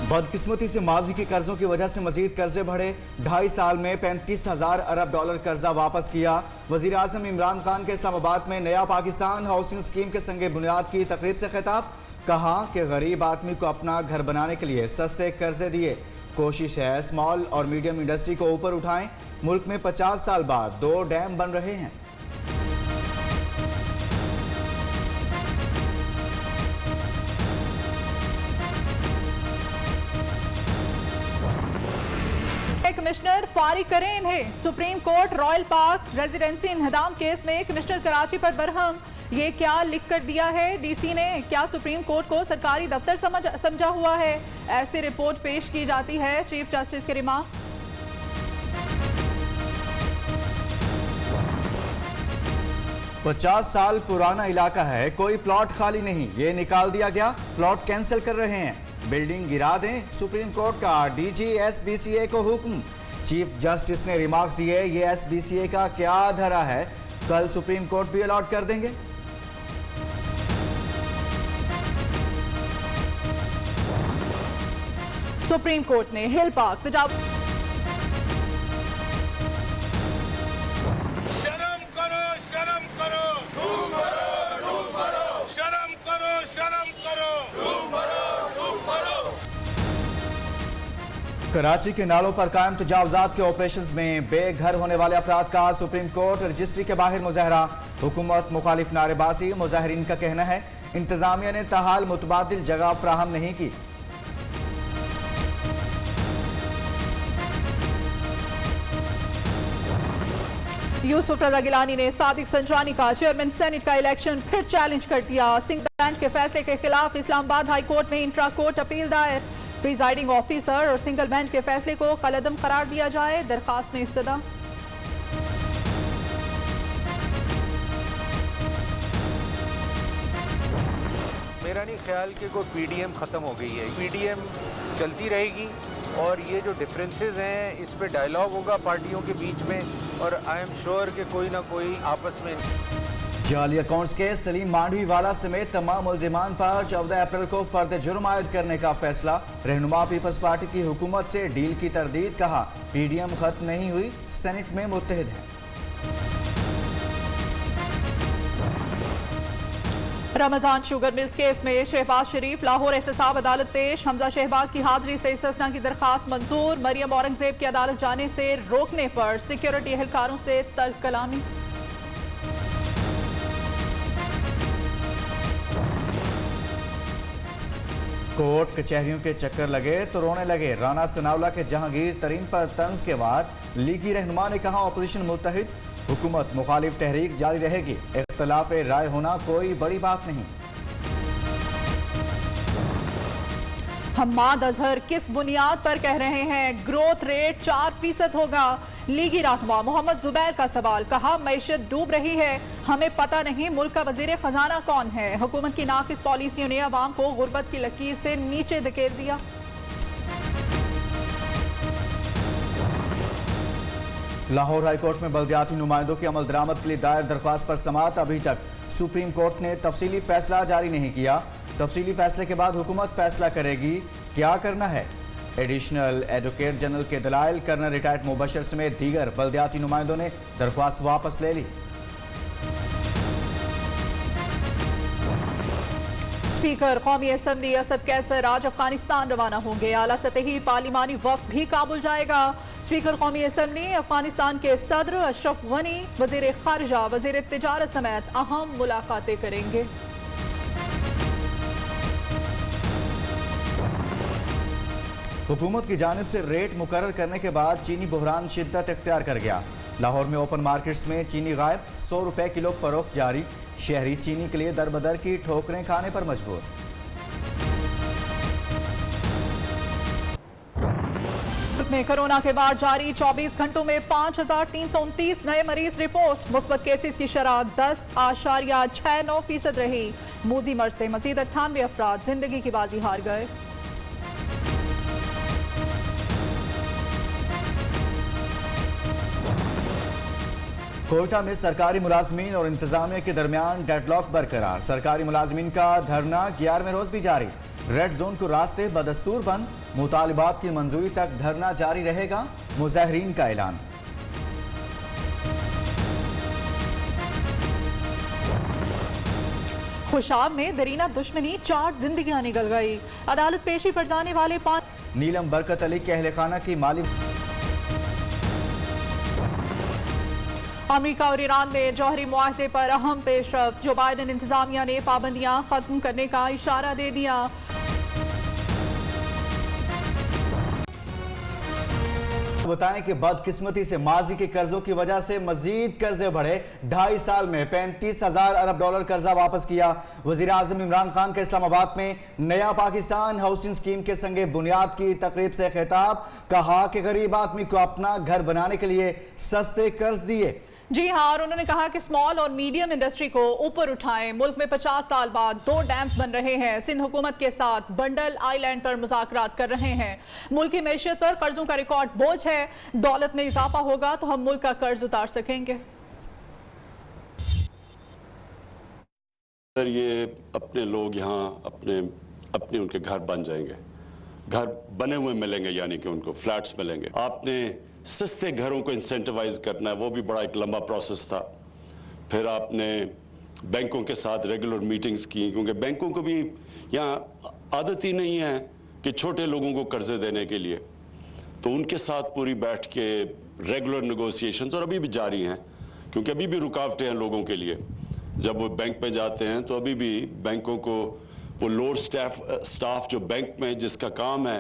बदकिस्मती से माजी के कर्जों की वजह से मजीद कर्जे बढ़े। 2.5 साल में 35,000 अरब डॉलर कर्जा वापस किया। वजीर आजम इमरान खान के इस्लामाबाद में नया पाकिस्तान हाउसिंग स्कीम के संगे बुनियाद की तकरीब से खिताब। कहा कि गरीब आदमी को अपना घर बनाने के लिए सस्ते कर्जे दिए। कोशिश है स्मॉल और मीडियम इंडस्ट्री को ऊपर उठाएं। मुल्क में 50 साल बाद 2 डैम बन रहे हैं। कमिश्नर फारिग करें इन्हें। Supreme court royal park residency इंहदाम केस में कमिश्नर कराची पर बरहम। ये क्या लिख कर दिया है डीसी ने? क्या सुप्रीम कोर्ट को सरकारी दफ्तर समझा हुआ है? ऐसी रिपोर्ट पेश की जाती है चीफ जस्टिस के रिमार्क्स। पचास साल पुराना इलाका है, कोई प्लॉट खाली नहीं। ये निकाल दिया गया, प्लॉट कैंसिल कर रहे हैं। बिल्डिंग गिरा दें, सुप्रीम कोर्ट का डीजी एसबीसीए को हुक्म। चीफ जस्टिस ने रिमार्क्स दिए, ये एसबीसीए का क्या धरा है, कल सुप्रीम कोर्ट भी अलॉट कर देंगे। सुप्रीम कोर्ट ने हिल पार्क कराची के नालों पर कायम तजावजात के ऑपरेशंस में बेघर होने वाले अफराद का सुप्रीम कोर्ट रजिस्ट्री के बाहर मुजाहरा। हुकूमत मुखालिफ नारेबाजी। मुजाहिरीन का कहना है इंतजामिया ने ताहाल मुतबादिल जगह फ्राहम नहीं की। यूसुफ रजा गिलानी ने सादिक संजानी का चेयरमैन सेनेट का इलेक्शन फिर चैलेंज कर दिया। सिंगल बेंच के फैसले के खिलाफ इस्लामाबाद हाई कोर्ट में इंट्रा कोर्ट अपील दायर। प्रिजाइडिंग ऑफिसर और सिंगल बेंच के फैसले को कलअदम करार दिया जाए, दरखास्त में इस्तदा। मेरा नहीं ख्याल कि कोई पीडीएम ख़त्म हो गई है। पीडीएम चलती रहेगी और ये जो डिफरेंसेस हैं इस पे डायलॉग होगा पार्टियों के बीच में, और आई एम श्योर कि कोई ना कोई आपस में। जाली अकाउंट्स के सलीम मांडवी वाला समेत तमाम मुल्जिमान पर 14 अप्रैल को फर्द जुर्म आयद करने का फैसला। रहनुमा पीपल्स पार्टी की हुकूमत से डील की तरदीद। कहा पीडीएम खत्म नहीं हुई, सेनेट में मुत्तहिद है। रमजान शुगर मिल्स केस में शहबाज शरीफ लाहौर एहतसाब अदालत पेश। हमजा शहबाज की हाजिरी से इस्तिस्ना की दरखास्त मंजूर। मरियम औरंगजेब की अदालत जाने से रोकने पर सिक्योरिटी एहलकारों से तर्क कलामी। कोर्ट कचहरियों के चक्कर लगे तो रोने लगे। राना सनाउल्लाह के जहांगीर तरीन पर तंज के वार। लीगी रहनुमा ने कहा ऑपोजिशन मुत्तहिद, हुकूमत मुखालिफ तहरीक जारी रहेगी। इख्तलाफ राय होना कोई बड़ी बात नहीं। हम्माद अजहर किस बुनियाद पर कह रहे हैं ग्रोथ रेट 4% होगा? लीगी रहनुमा मोहम्मद जुबैर का सवाल। कहा मैशत डूब रही है, हमें पता नहीं मुल्क का वजीर खजाना कौन है। हुकूमत की नाकिस पॉलिसियों ने अवाम को गुर्बत की लकीर से नीचे धकेल दिया। लाहौर हाईकोर्ट में बल्दियाती नुमाइंदों की अमल दरामद के लिए दायर दरख्वास्त पर समाअत। अभी तक सुप्रीम कोर्ट ने तफसीली फैसला जारी नहीं किया। तफसीली फैसले के बाद हुकूमत फैसला करेगी क्या करना है। एडिशनल एडवोकेट जनरल के दलाइल कर्नल रिटायर्ड मुबशर समेत दीगर बल्दियाती नुमाइंदों ने दरख्वास्त वापस ले ली। स्पीकर कौमी असम्बली असद कैसर आज अफगानिस्तान रवाना होंगे। आला सतही पार्लिमानी वफ्द भी काबुल जाएगा। स्पीकर कौमी असम्बली अफगानिस्तान के सदर अशरफ गनी, वजीर खारजा, वजीर तिजारत समेत अहम मुलाकातें करेंगे। हुकूमत की जानिब से रेट मुकर्रर करने के बाद चीनी बहरान शिद्दत इख्तियार कर गया। लाहौर में ओपन मार्केट्स में चीनी गायब, 100 रुपए किलो फरोख्त जारी। शहरी चीनी के लिए दरबदर की ठोकरें खाने पर मजबूर। में कोरोना के बाद जारी 24 घंटों में 5329 नए मरीज रिपोर्ट। मुस्बत केसेस की शरह 10.69% रही। मूजी मर्ज से मजीद 98 अफराद जिंदगी की बाजी हार गए। कोयटा में सरकारी मुलाजमीन और इंतजामिया के दरमियान डेडलॉक बरकरार। सरकारी मुलाजमीन का धरना 11वें रोज भी जारी। रेड जोन को रास्ते बदस्तूर बंद। मुतालिबात की मंजूरी तक धरना जारी रहेगा, मुजाहिरीन का ऐलान। खुशाब में दरीना दुश्मनी, 4 जिंदगियां निकल गई। अदालत पेशी पर जाने वाले 5 नीलम बरकत अली के अहल खाना की माली। अमेरिका और ईरान में जौहरी मुआहदे पर अहम पेशरफ। जो बाइडेन इंतजामिया ने पाबंदियां खत्म करने का इशारा दे दिया। बताएं कि बदकिस्मती से माजी के कर्जों की वजह से मजीद कर्जे बढ़े। 2.5 साल में 35,000 अरब डॉलर कर्जा वापस किया। वजीर आजम इमरान खान का इस्लामाबाद में नया पाकिस्तान हाउसिंग स्कीम के संगे बुनियाद की तकरीब से खिताब। कहा कि गरीब आदमी को अपना घर बनाने के लिए सस्ते कर्ज दिए। जी हाँ, और उन्होंने कहा कि स्मॉल और मीडियम इंडस्ट्री को ऊपर उठाएं। मुल्क में 50 साल बाद 2 डैम्स बन रहे हैं। सिंध हुकूमत के साथ बंडल आइलैंड पर मुज़ाकरात कर रहे हैं। मुल्क की मैशियत पर कर्जों का रिकॉर्ड बोझ है। दौलत में इजाफा होगा तो हम मुल्क का कर्ज उतार सकेंगे। सर, ये अपने लोग यहाँ अपने उनके घर बन जाएंगे, घर बने हुए मिलेंगे, यानी कि उनको फ्लैट्स मिलेंगे। आपने सस्ते घरों को इंसेंटिवाइज करना है, वो भी बड़ा एक लंबा प्रोसेस था। फिर आपने बैंकों के साथ रेगुलर मीटिंग्स की, क्योंकि बैंकों को भी यहाँ आदत ही नहीं है कि छोटे लोगों को कर्जे देने के लिए, तो उनके साथ पूरी बैठ के रेगुलर नेगोशिएशंस और अभी भी जारी हैं, क्योंकि अभी भी रुकावटें हैं लोगों के लिए। जब वो बैंक में जाते हैं तो अभी भी बैंकों को वो लोअर स्टाफ जो बैंक में जिसका काम है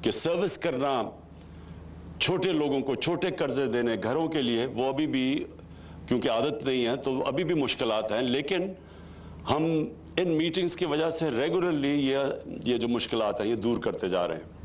कि सर्विस करना छोटे लोगों को, छोटे कर्जे देने घरों के लिए, वो अभी भी क्योंकि आदत नहीं है तो अभी भी मुश्किलात हैं। लेकिन हम इन मीटिंग्स की वजह से रेगुलरली ये जो मुश्किलात हैं ये दूर करते जा रहे हैं।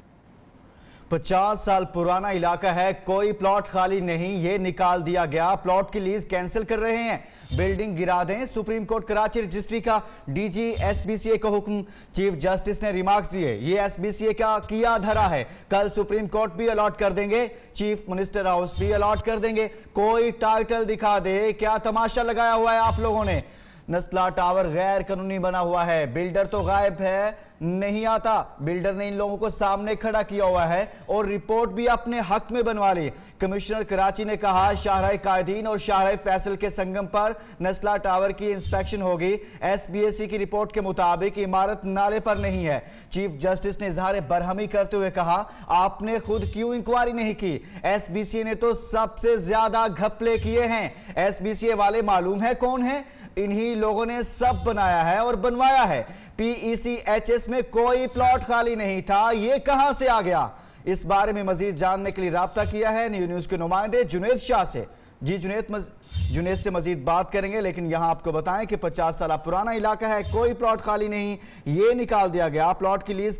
50 साल पुराना इलाका है, कोई प्लॉट खाली नहीं, ये निकाल दिया गया। प्लॉट की लीज कैंसिल कर रहे हैं, बिल्डिंग गिरा दें। सुप्रीम कोर्ट कराची रजिस्ट्री का डीजी एसबीसीए को हुक्म। चीफ जस्टिस ने रिमार्क्स दिए, ये एसबीसीए का किया धरा है, कल सुप्रीम कोर्ट भी अलॉट कर देंगे, चीफ मिनिस्टर हाउस भी अलॉट कर देंगे। कोई टाइटल दिखा दे, क्या तमाशा लगाया हुआ है आप लोगों ने। नस्ला टावर गैर कानूनी बना हुआ है, बिल्डर तो गायब है, नहीं आता। बिल्डर ने इन लोगों को सामने खड़ा किया हुआ है और रिपोर्ट भी अपने हक में बनवा ली। कमिश्नर कराची ने कहा शाहराह कायदीन और शाहराह फैसल के संगम पर नस्ला टावर की इंस्पेक्शन होगी। एसबीएसी की रिपोर्ट के मुताबिक इमारत नाले पर नहीं है। चीफ जस्टिस ने इजहार बरहमी करते हुए कहा, आपने खुद क्यों इंक्वायरी नहीं की? एसबीसी ने तो सबसे ज्यादा घपले किए हैं। एसबीसी वाले मालूम है कौन है? इन्हीं लोगों ने सब बनाया है और बनवाया है। पीईसीएचएस में कोई प्लॉट खाली नहीं था, ये कहां से आ गया? इस बारे में मजीद जानने के लिए राब्ता किया है न्यू न्यूज के नुमाइंदे जुनेद शाह से। जी जुनेद से मजीद बात करेंगे, लेकिन यहां आपको बताएं कि 50 साल पुराना इलाका है, कोई प्लॉट खाली नहीं, ये निकाल दिया गया। प्लॉट की लीज